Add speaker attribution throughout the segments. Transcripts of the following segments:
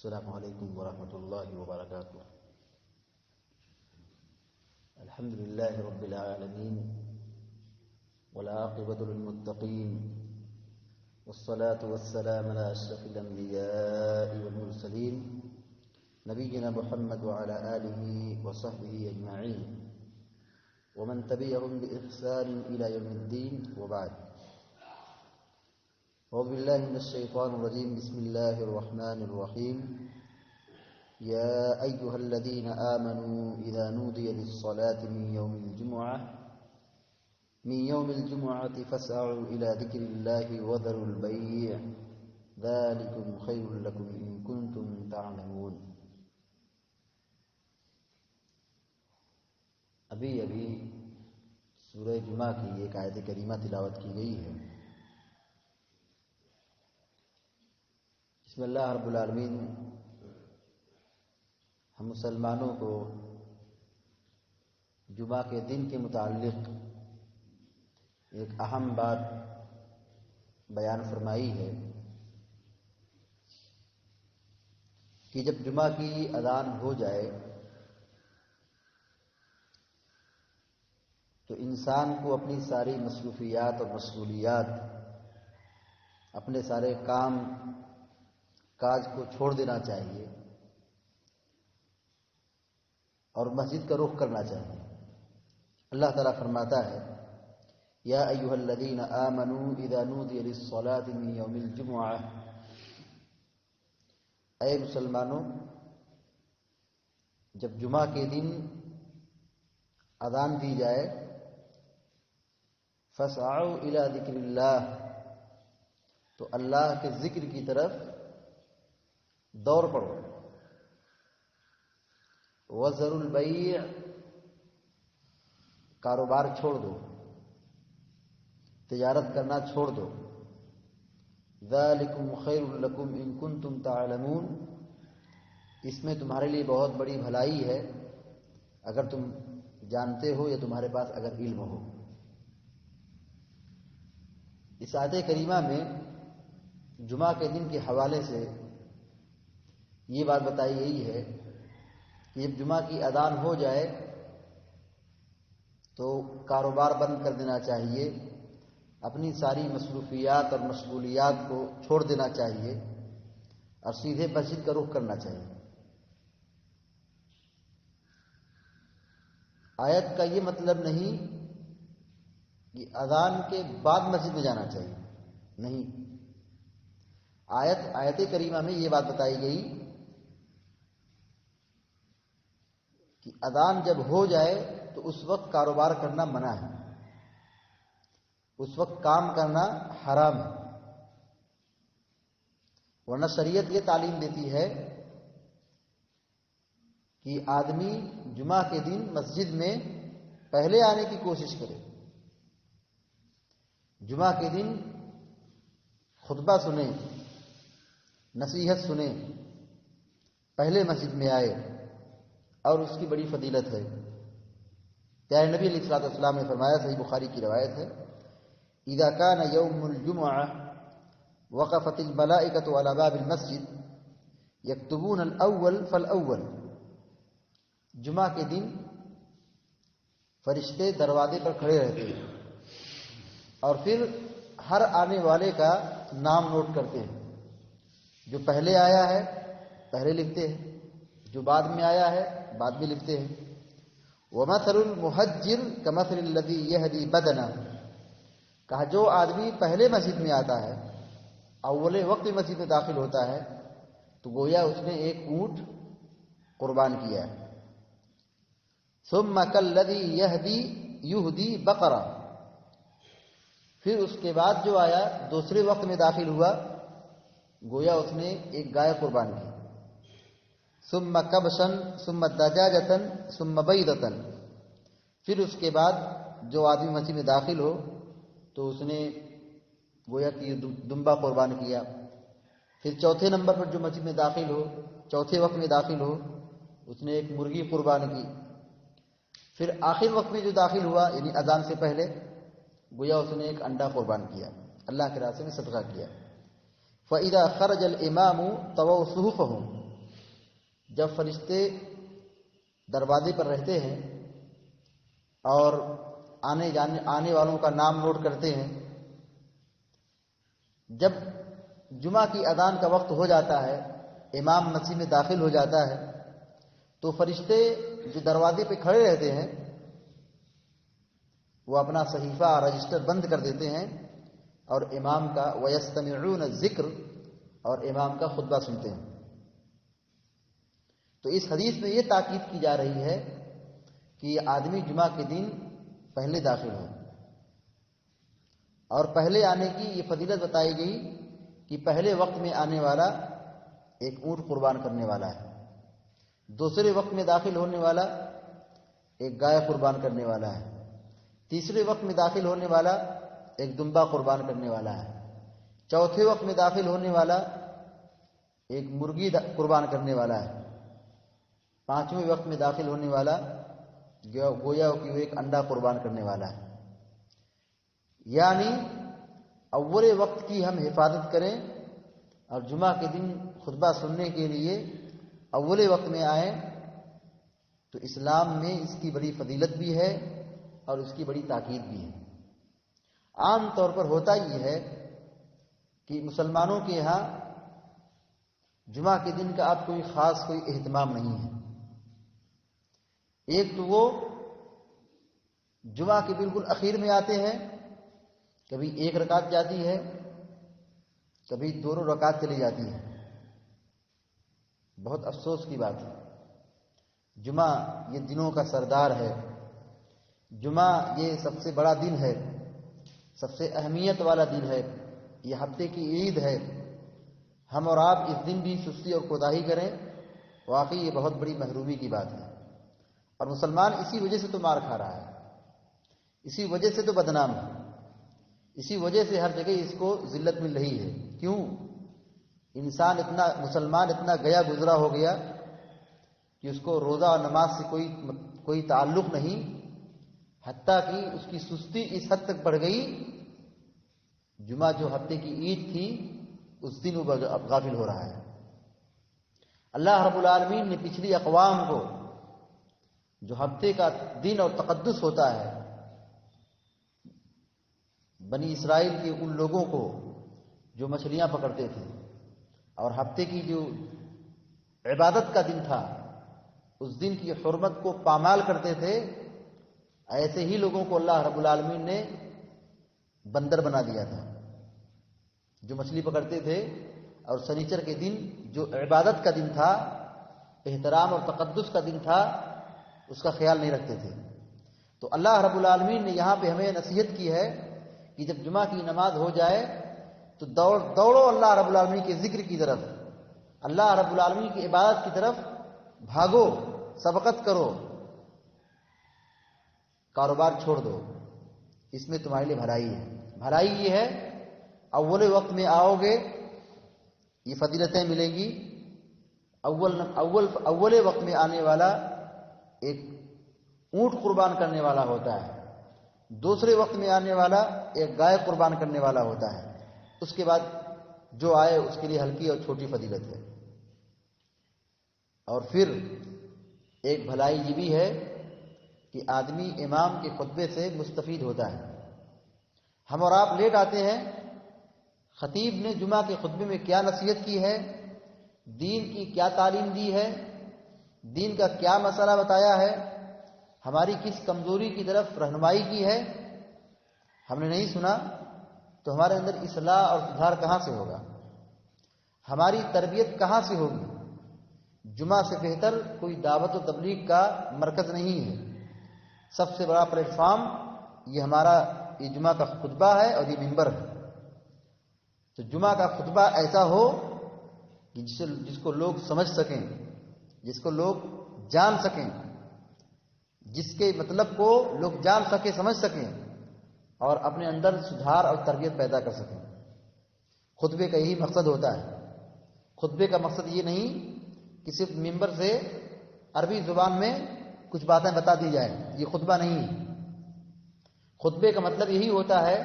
Speaker 1: السلام علیکم ورحمۃ اللہ وبرکاتہ۔ الحمد للہ رب العالمین والعاقبۃ للمتقین والصلاة والسلام على اشرف الانبیاء والمرسلین نبینا محمد وعلى آلہ وصحبہ اجمعین ومن تبعهم بإحسان الى یوم الدین وبعد۔ اعوذ باللہ من الشیطان الرجیم، بسم اللہ الرحمن الرحیم۔ یا ایہا الذین آمنوا اذا نودی للصلاة من یوم الجمعة فاسعوا الى ذکر اللہ وذروا البیع ذلکم خیر لکم ان کنتم تعلمون۔ ابھی سورہ جمعہ کی ایک آیت کریمہ تلاوت کی گئی ہے۔ اس میں اللہ رب العالمین ہم مسلمانوں کو جمعہ کے دن کے متعلق ایک اہم بات بیان فرمائی ہے کہ جب جمعہ کی اذان ہو جائے تو انسان کو اپنی ساری مصروفیات اور مشغولیات، اپنے سارے کام کاج کو چھوڑ دینا چاہیے اور مسجد کا رخ کرنا چاہیے۔ اللہ تعالیٰ فرماتا ہے، یا ایھا الذین آمنوا اذا نودی للصلاة من یوم الجمعہ، اے مسلمانوں، جب جمعہ کے دن اذان دی جائے، فاسعوا الی ذکر اللہ، تو اللہ کے ذکر کی طرف دوڑ پڑو۔ وذروا البیع، کاروبار چھوڑ دو، تجارت کرنا چھوڑ دو۔ ذالکم خیر لکم ان کنتم تعلمون، اس میں تمہارے لیے بہت بڑی بھلائی ہے اگر تم جانتے ہو یا تمہارے پاس اگر علم ہو۔ اس آیت کریمہ میں جمعہ کے دن کے حوالے سے یہ بات بتائی گئی ہے کہ جب جمعہ کی اذان ہو جائے تو کاروبار بند کر دینا چاہیے، اپنی ساری مصروفیات اور مشغولیات کو چھوڑ دینا چاہیے اور سیدھے مسجد کا رخ کرنا چاہیے۔ آیت کا یہ مطلب نہیں کہ اذان کے بعد مسجد میں جانا چاہیے، نہیں۔ آیت کریمہ میں یہ بات بتائی گئی کہ اذان جب ہو جائے تو اس وقت کاروبار کرنا منع ہے، اس وقت کام کرنا حرام ہے، ورنہ شریعت یہ تعلیم دیتی ہے کہ آدمی جمعہ کے دن مسجد میں پہلے آنے کی کوشش کرے، جمعہ کے دن خطبہ سنے، نصیحت سنے، پہلے مسجد میں آئے، اور اس کی بڑی فضیلت ہے۔ پیارے نبی علیہ الصلوۃ والسلام نے فرمایا، صحیح بخاری کی روایت ہے، اذا كان يوم الجمعہ وقفت الملائکۃ علی باب المسجد یکتبون الاول فالاول، جمعہ کے دن فرشتے دروازے پر کھڑے رہتے ہیں اور پھر ہر آنے والے کا نام نوٹ کرتے ہیں، جو پہلے آیا ہے پہلے لکھتے ہیں، جو بعد میں آیا ہے بعد میں لکھتے ہیں۔ وَمَثَلُ الْمُحَجِّرِ كَمَثَلِ الَّذِي يَهْدِي بَدَنَهُ، کہا جو آدمی پہلے مسجد میں آتا ہے، اول وقت مسجد میں داخل ہوتا ہے، تو گویا اس نے ایک اونٹ قربان کیا ہے۔ ثُمَّ كَالَّذِي يُهْدِي بَقَرَةً، پھر اس کے بعد جو آیا دوسرے وقت میں داخل ہوا، گویا اس نے ایک گائے قربان کی۔ ثم کبشن ثم دجاجتن ثم بیضتن، پھر اس کے بعد جو آدمی مسجد میں داخل ہو تو اس نے گویا کہ دمبا قربان کیا۔ پھر چوتھے نمبر پر جو مسجد میں داخل ہو، چوتھے وقت میں داخل ہو، اس نے ایک مرغی قربان کی۔ پھر آخر وقت میں جو داخل ہوا یعنی اذان سے پہلے، گویا اس نے ایک انڈا قربان کیا، اللہ کے راستے میں صدقہ کیا۔ فَإِذَا خَرَجَ الْإِمَامُ طَوَوْا صُحُفَهُمْ، جب فرشتے دروازے پر رہتے ہیں اور آنے والوں کا نام نوٹ کرتے ہیں، جب جمعہ کی اذان کا وقت ہو جاتا ہے، امام مسجد میں داخل ہو جاتا ہے، تو فرشتے جو دروازے پہ کھڑے رہتے ہیں وہ اپنا صحیفہ رجسٹر بند کر دیتے ہیں اور امام کا وَيَسْتَمِعُونَ الذِّكْرَ اور امام کا خطبہ سنتے ہیں۔ تو اس حدیث میں یہ تاکید کی جا رہی ہے کہ یہ آدمی جمعہ کے دن پہلے داخل ہو، اور پہلے آنے کی یہ فضیلت بتائی گئی کہ پہلے وقت میں آنے والا ایک اونٹ قربان کرنے والا ہے، دوسرے وقت میں داخل ہونے والا ایک گائے قربان کرنے والا ہے، تیسرے وقت میں داخل ہونے والا ایک دمبا قربان کرنے والا ہے، چوتھے وقت میں داخل ہونے والا ایک مرغی قربان کرنے والا ہے، پانچویں وقت میں داخل ہونے والا گویا کہ وہ ایک انڈا قربان کرنے والا ہے۔ یعنی اول وقت کی ہم حفاظت کریں اور جمعہ کے دن خطبہ سننے کے لیے اول وقت میں آئیں، تو اسلام میں اس کی بڑی فضیلت بھی ہے اور اس کی بڑی تاکید بھی ہے۔ عام طور پر ہوتا یہ ہے کہ مسلمانوں کے یہاں جمعہ کے دن کا اب کوئی خاص کوئی اہتمام نہیں ہے۔ ایک تو وہ جمعہ کے بالکل اخیر میں آتے ہیں، کبھی ایک رکعت جاتی ہے، کبھی دونوں رکعت چلی جاتی ہے۔ بہت افسوس کی بات ہے، جمعہ یہ دنوں کا سردار ہے، جمعہ یہ سب سے بڑا دن ہے، سب سے اہمیت والا دن ہے، یہ ہفتے کی عید ہے، ہم اور آپ اس دن بھی سستی اور کوتاہی کریں، واقعی یہ بہت بڑی محرومی کی بات ہے۔ اور مسلمان اسی وجہ سے تو مار کھا رہا ہے، اسی وجہ سے تو بدنام ہے، اسی وجہ سے ہر جگہ اس کو ذلت مل رہی ہے۔ کیوں؟ مسلمان اتنا گیا گزرا ہو گیا کہ اس کو روزہ اور نماز سے کوئی تعلق نہیں، حتیٰ کہ اس کی سستی اس حد تک بڑھ گئی، جمعہ جو ہفتے کی عید تھی اس دن وہ غافل ہو رہا ہے۔ اللہ رب العالمین نے پچھلی اقوام کو جو ہفتے کا دن اور تقدس ہوتا ہے، بنی اسرائیل کے ان لوگوں کو جو مچھلیاں پکڑتے تھے اور ہفتے کی جو عبادت کا دن تھا اس دن کی حرمت کو پامال کرتے تھے، ایسے ہی لوگوں کو اللہ رب العالمین نے بندر بنا دیا تھا، جو مچھلی پکڑتے تھے اور سنیچر کے دن جو عبادت کا دن تھا، احترام اور تقدس کا دن تھا، اس کا خیال نہیں رکھتے تھے۔ تو اللہ رب العالمین نے یہاں پہ ہمیں نصیحت کی ہے کہ جب جمعہ کی نماز ہو جائے تو دوڑو اللہ رب العالمین کے ذکر کی طرف، اللہ رب العالمین کی عبادت کی طرف بھاگو، سبقت کرو، کاروبار چھوڑ دو، اس میں تمہارے لیے بھلائی ہے۔ بھلائی یہ ہے اول وقت میں آؤ گے یہ فضیلتیں ملیں گی۔ اول وقت میں آنے والا ایک اونٹ قربان کرنے والا ہوتا ہے، دوسرے وقت میں آنے والا ایک گائے قربان کرنے والا ہوتا ہے، اس کے بعد جو آئے اس کے لیے ہلکی اور چھوٹی فضیلت ہے۔ اور پھر ایک بھلائی یہ بھی ہے کہ آدمی امام کے خطبے سے مستفید ہوتا ہے۔ ہم اور آپ لیٹ آتے ہیں، خطیب نے جمعہ کے خطبے میں کیا نصیحت کی ہے، دین کی کیا تعلیم دی ہے، دین کا کیا مسئلہ بتایا ہے، ہماری کس کمزوری کی طرف رہنمائی کی ہے، ہم نے نہیں سنا، تو ہمارے اندر اصلاح اور سدھار کہاں سے ہوگا، ہماری تربیت کہاں سے ہوگی۔ جمعہ سے بہتر کوئی دعوت و تبلیغ کا مرکز نہیں ہے، سب سے بڑا پلیٹ فارم یہ ہمارا یہ جمعہ کا خطبہ ہے اور یہ منبر ہے۔ تو جمعہ کا خطبہ ایسا ہو کہ جس کو لوگ سمجھ سکیں، جس کو لوگ جان سکیں، جس کے مطلب کو لوگ جان سکیں، سمجھ سکیں اور اپنے اندر سدھار اور تربیت پیدا کر سکیں۔ خطبے کا یہی مقصد ہوتا ہے۔ خطبے کا مقصد یہ نہیں کہ صرف منبر سے عربی زبان میں کچھ باتیں بتا دی جائیں، یہ خطبہ نہیں۔ خطبے کا مطلب یہی ہوتا ہے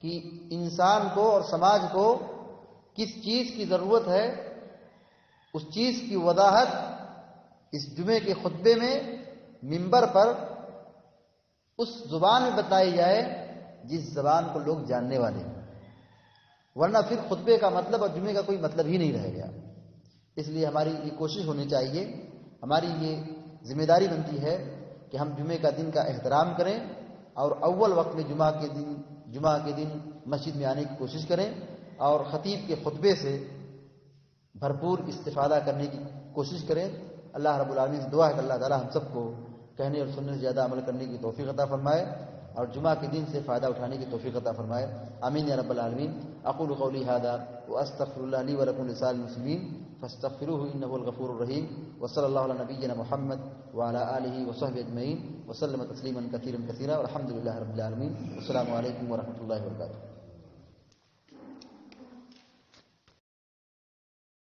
Speaker 1: کہ انسان کو اور سماج کو کس چیز کی ضرورت ہے اس چیز کی وضاحت اس جمعے کے خطبے میں منبر پر اس زبان میں بتائی جائے جس زبان کو لوگ جاننے والے ہیں، ورنہ پھر خطبے کا مطلب اور جمعے کا کوئی مطلب ہی نہیں رہ گیا۔ اس لیے ہماری یہ کوشش ہونی چاہیے، ہماری یہ ذمہ داری بنتی ہے کہ ہم جمعے کا دن کا احترام کریں اور اول وقت میں جمعہ کے دن مسجد میں آنے کی کوشش کریں اور خطیب کے خطبے سے بھرپور استفادہ کرنے کی کوشش کریں۔ اللہ رب العالمین سے دعا ہے کہ اللہ تعالی ہم سب کو کہنے اور سننے سے زیادہ عمل کرنے کی توفیق عطا فرمائے اور جمعہ کے دن سے فائدہ اٹھانے کی توفیق عطا فرمائے، آمین یا رب العالمین۔ اقول قولی ھذا واستغفر الله لي ولكم لسائر المسلمين فاستغفروه انه هو الغفور الرحيم، وصلى الله على نبينا محمد وعلى اله وصحبه اجمعين وسلم تسليما كثيرا كثيرا، والحمد لله رب العالمين، والسلام عليكم ورحمة الله وبركاته۔